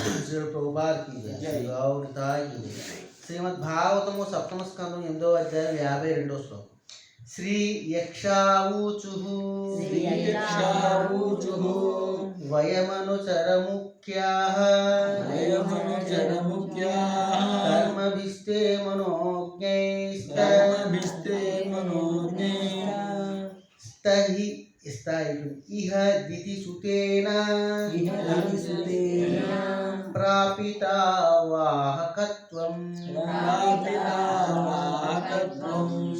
Shri Prabhupada key జై. గౌరతాయ key జై. శ్రీమద్భాగవతము సప్తమ స్కందం 8వ అధ్యాయం 52వ శ్లోకం. శ్రీ యక్షావూచుః వయమనుచరముఖ్యాః కర్మభిస్తే మనోజ్ఞైస్తహి ఇహ దితిసుతేన ప్రాపితావాహకత్వం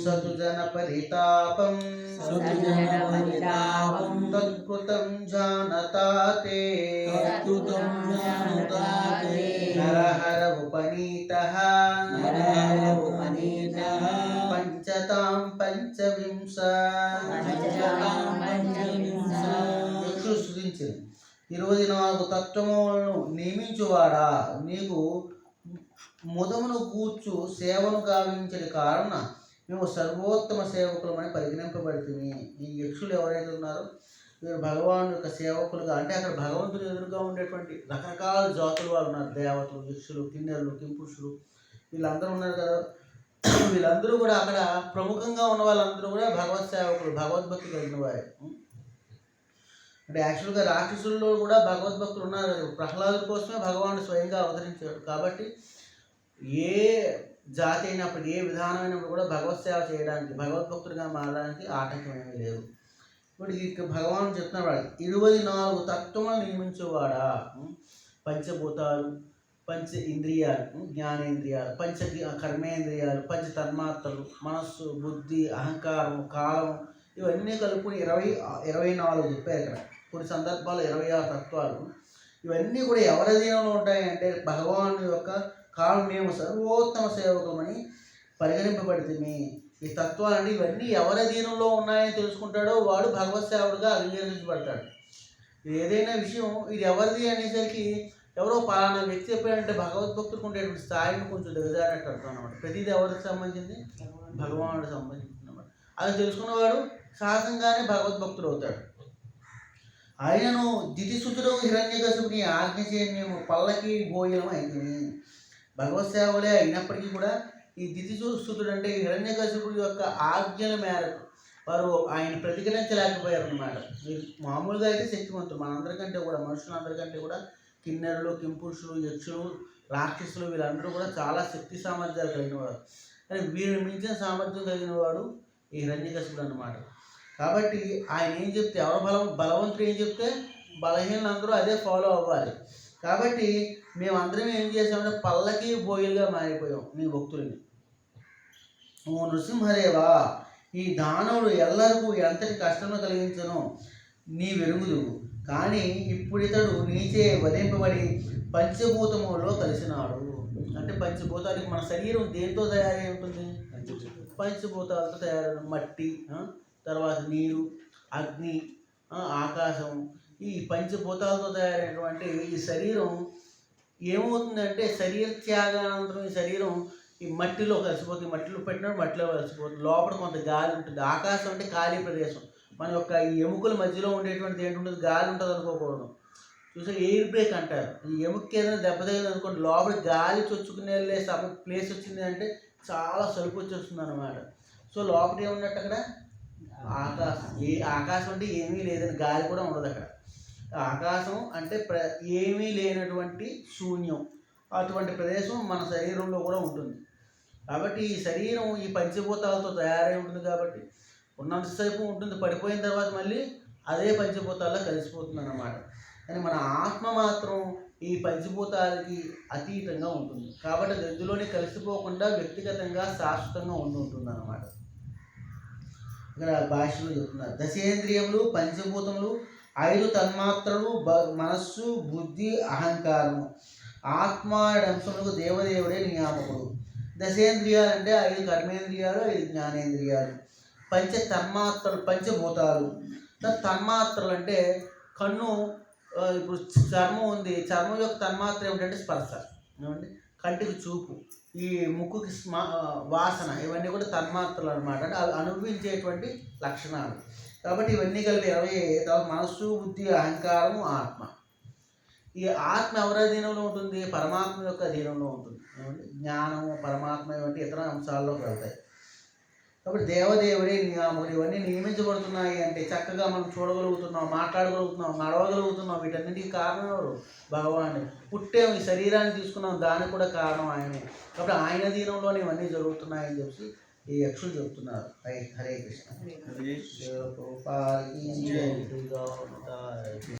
సతు జన పరితాపం తత్కృతం జానతాతే నరహర ఉపనీతః పంచతాం పంచవింశ స్తుతించింది. 24 తత్వములను నియమించువాడా, నీకు ముదమును కూర్చు సేవను గావించని కారణ మేము సర్వోత్తమ సేవకులమని పరిగణింపబడుతుంది. ఈ యక్షులు ఎవరైతే ఉన్నారో వీరు భగవాను యొక్క సేవకులుగా, అంటే అక్కడ భగవంతుని ఎదురుగా ఉండేటువంటి రకరకాల జాతుల వాళ్ళు ఉన్నారు. దేవతలు, యక్షులు, కిన్నెరులు, కింపురుషులు, వీళ్ళందరూ ఉన్నారు కదా. వీళ్ళందరూ కూడా అక్కడ ప్రముఖంగా ఉన్న వాళ్ళందరూ కూడా భగవత్ సేవకులు, భగవద్భక్తి కలిగిన వారే. అంటే యాక్చువల్గా రాక్షసుల్లో కూడా భగవద్భక్తులు ఉన్నారు. ప్రహ్లాదుల కోసమే భగవానుడు స్వయంగా అవతరించాడు. కాబట్టి ఏ జాతి అయినప్పుడు, ఏ విధానమైనప్పుడు కూడా భగవత్ సేవ చేయడానికి, భగవద్భక్తుడిగా మారడానికి ఆటంకం ఏమీ లేదు. ఇప్పుడు ఇక భగవానుడు చెప్తున్నాడు, 24 తత్వములను నియమించేవాడా, పంచభూతాలు, పంచ ఇంద్రియాలు, జ్ఞానేంద్రియాలు, పంచ కర్మేంద్రియాలు, పంచ తన్మాత్రలు, మనస్సు, బుద్ధి, అహంకారం, కాలం, ఇవన్నీ కలుపుకుని 24 చెప్పారు ఇక్కడ. కొన్ని సందర్భాల్లో 26 తత్వాలు. ఇవన్నీ కూడా ఎవరి అధీనంలో ఉంటాయి అంటే భగవాను యొక్క కాలం మేము సర్వోత్తమ సేవకులమని పరిగణింపబడితే, ఈ తత్వాలన్నీ ఇవన్నీ ఎవరి అధీనంలో ఉన్నాయని తెలుసుకుంటాడో వాడు భగవత్ సేవకుడుగా అంగీకరించబడతాడు. ఏదైనా విషయం ఇది ఎవరిది అనేసరికి ఎవరో పలానా వ్యక్తి చెప్పాడంటే భగవద్భక్తులకు ఉండేటువంటి స్థాయిని కొంచెం దిగజారినట్టు అర్థం అనమాట. ప్రతిదీ ఎవరికి సంబంధించింది? భగవానుడికి సంబంధించింది అన్నమాట. అది తెలుసుకున్నవాడు సహజంగానే భగవద్భక్తుడు అవుతాడు. ఆయనను దితిసుతుడు హిరణ్యకశిపుని ఆజ్ఞ చేయము పల్లకి భోజనం అయింది. భగవత్ సేవలే అయినప్పటికీ కూడా ఈ దితిసుతుడు అంటే హిరణ్యకశిపుడి యొక్క ఆజ్ఞల మేరకు వారు ఆయన ప్రతిఘటించలేకపోయారు అన్నమాట. మామూలుగా అయితే శక్తివంతులు, మనందరికంటే కూడా, మనుషులందరికంటే కూడా కిన్నెరులు, కింపురుషులు, యక్షులు, రాక్షసులు వీళ్ళందరూ కూడా చాలా శక్తి సామర్థ్యాలు కలిగిన వారు. కానీ వీరిని మించిన సామర్థ్యం కలిగిన వాడు ఈ హిరణ్యకశిపుడు అన్నమాట. కాబట్టి ఆయన ఏం చెప్తే, ఎవరు బలవంతుడు ఏం చెప్తే బలహీనులందరూ అదే ఫాలో అవ్వాలి. కాబట్టి మేమందరం ఏం చేసామంటే పల్లకి బోయిలుగా మారిపోయాం నీ భక్తుల్ని. ఓ నృసింహదేవా, ఈ దానవుడు ఎల్లరికూ ఎంతటి కష్టము కలిగించను నీ వెరుగుదు. కానీ ఇప్పుడితడు నీచే వధింపబడి పంచభూతములో కలిసినాడు. అంటే పంచభూతాలకి మన శరీరం దేంతో తయారై ఉంటుంది? పంచభూతాలతో తయారైన మట్టి, తర్వాత నీరు, అగ్ని, ఆకాశం, ఈ పంచభూతాలతో తయారైనటువంటి ఈ శరీరం ఏమవుతుందంటే శరీర త్యాగానంతరం ఈ శరీరం ఈ మట్టిలో కలిసిపోతుంది. మట్టిలో పెట్టినప్పుడు మట్టిలో కలిసిపోతుంది. లోపల కొంత గాలి ఉంటుంది. ఆకాశం అంటే ఖాళీ ప్రదేశం. మన యొక్క ఈ ఎముకల మధ్యలో ఉండేటువంటి ఏంటుంటుంది? గాలి ఉంటుంది అనుకోకూడదు. చూసా, ఎయిర్ బ్రేక్ అంటారు. ఈ ఎముకకి ఏదైనా దెబ్బ తగిలింది అనుకోండి, లోపల గాలి చొచ్చుకునే ప్లేస్ వచ్చింది అంటే చాలా సలుపు వచ్చేస్తుంది అన్నమాట. సో లోపల ఏమున్నట్టు అక్కడ ఆకాశం. ఆకాశం అంటే ఏమీ లేదని, గాలి కూడా ఉండదు అక్కడ. ఆకాశం అంటే ఏమీ లేనటువంటి శూన్యం. అటువంటి ప్రదేశం మన శరీరంలో కూడా ఉంటుంది. కాబట్టి ఈ శరీరం ఈ పంచభూతాలతో తయారై ఉంటుంది. కాబట్టి ఉన్నంతసేపు ఉంటుంది, పడిపోయిన తర్వాత మళ్ళీ అదే పంచభూతాల్లో కలిసిపోతుంది అన్నమాట. కానీ మన ఆత్మ మాత్రం ఈ పంచభూతాలకి అతీతంగా ఉంటుంది. కాబట్టి అది ఎందులోనే కలిసిపోకుండా వ్యక్తిగతంగా శాశ్వతంగా ఉంటుంది అన్నమాట. ఇక్కడ భాషలో చెప్తున్నారు, దశేంద్రియములు, పంచభూతములు, 5 తన్మాత్రలు, మనస్సు, బుద్ధి, అహంకారము, ఆత్మాడంశములకు దేవదేవుడే నియామకుడు. దశేంద్రియాలు అంటే 5 కర్మేంద్రియాలు, 5 జ్ఞానేంద్రియాలు. పంచ తన్మాత్రలు, పంచభూతాలు. తన్మాత్రలు అంటే కన్ను, ఇప్పుడు చర్మం ఉంది, చర్మం యొక్క తన్మాత్ర ఏమిటంటే స్పర్శ, ఏమంటే కంటికి చూపు, ఈ ముక్కుకి వాసన, ఇవన్నీ కూడా తన్మాత్రలు అనమాట. అంటే అవి అనుభవించేటువంటి లక్షణాలు. కాబట్టి ఇవన్నీ కలిపి 20. తర్వాత మనస్సు, బుద్ధి, అహంకారము, ఆత్మ. ఈ ఆత్మ ఎవరి అధీనంలో ఉంటుంది? పరమాత్మ యొక్క అధీనంలో ఉంటుంది. ఏమండి? జ్ఞానము, పరమాత్మ వంటి ఇతర అంశాల్లోకి వెళ్తాయి. కాబట్టి దేవదేవుడే నియామకుడు. ఇవన్నీ నియమించబడుతున్నాయి అంటే చక్కగా మనం చూడగలుగుతున్నాం, మాట్లాడగలుగుతున్నాం, నడవగలుగుతున్నాం. వీటన్నిటికీ కారణం ఎవరు? భగవానుడు. పుట్టాం, ఈ శరీరాన్ని తీసుకున్నాం, దానికి కూడా కారణం ఆయనే. కాబట్టి ఆయన అధీనంలోనే ఇవన్నీ జరుగుతున్నాయని చెప్పి ఈ యక్షులు చెప్తున్నారు. హరే కృష్ణ.